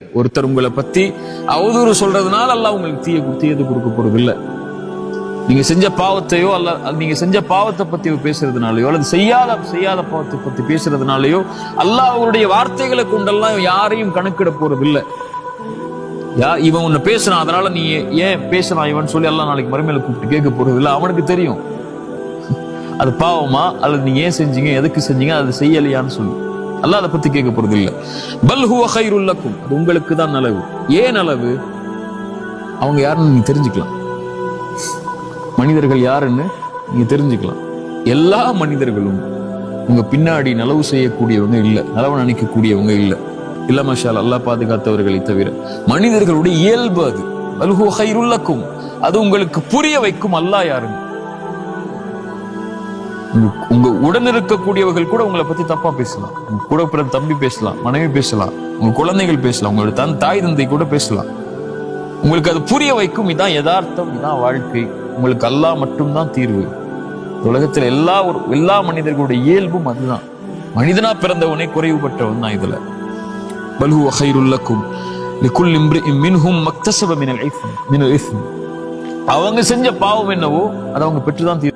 ஒருத்தர் உங்களை பத்தி அவதூறு சொல்றதுனால அல்லாஹ் உங்களுக்கு தீயது கொடுக்க போறது இல்ல. நீங்க செஞ்ச பாவத்தையோ நீங்க செஞ்ச பாவத்தை பத்தி பேசுறதுனாலயோ அல்லது செய்யாத பாவத்தை பத்தி பேசுறதுனாலயோ அல்லாஹ் அவருடைய வார்த்தைகளை கொண்டெல்லாம் யாரையும் கணக்கிட போறது இல்ல. இவன் உன்னை பேசுறான் அதனால நீ ஏன் பேசுறான் இவன் சொல்லி அல்லாஹ் நாளைக்கு மறுமையில கூப்பிட்டு கேட்க போறது இல்ல. அவனுக்கு தெரியும் அது பாவமா அல்லது நீங்க ஏன் செஞ்சீங்க எதுக்கு செஞ்சீங்க அது செய்யலையான்னு சொல்லி அல்லாஹ் அதை பத்தி கேட்க போறது இல்ல. பல் ஹுவ கைருல் லக்கும், அது உங்களுக்கு தான் நலவு. ஏன் நலவு? அவங்க யாருன்னு நீங்க தெரிஞ்சுக்கலாம். மனிதர்கள் யாருன்னு நீங்க தெரிஞ்சுக்கலாம். எல்லா மனிதர்களும் உங்க பின்னாடி நலவு செய்யக்கூடியவங்க இல்ல, நலவு நினைக்கக்கூடியவங்க இல்ல மாஷா அல்லாஹ் பாதுகாத்தவர்களை தவிர. மனிதர்களுடைய இயல்பு அது. பல் ஹுவ கைருல் லக்கும், அது உங்களுக்கு புரிய வைக்கும் அல்லாஹ் யாருன்னு. உங்க உடன் இருக்கக்கூடியவர்கள் கூட உங்களை பத்தி தப்பா பேசலாம், உங்க கூட பிறந்த தம்பி பேசலாம், மனைவி பேசலாம், உங்க குழந்தைகள் பேசலாம், உங்களோட தாய் தந்தை கூட பேசலாம். உங்களுக்கு அது புரிய வைக்கும். இதான் யதார்த்தம், இதான் வாழ்க்கை. உங்களுக்கு அல்லாஹ் மட்டும்தான் தீர்வு. உலகத்துல எல்லா மனிதர்களுடைய இயல்பும் அதுதான். மனிதனா பிறந்தவனே குறைவுபட்டவன் தான் இதுல. பல் ஹுவ கைருல் லக்கும் லிகுல்லி இம்ரிஇன் மின்ஹும் மக்தஸப மினல் இஸ்ம். அவங்க செஞ்ச பாவம் என்னவோ அதை அவங்க பெற்றுதான் தீர்வு.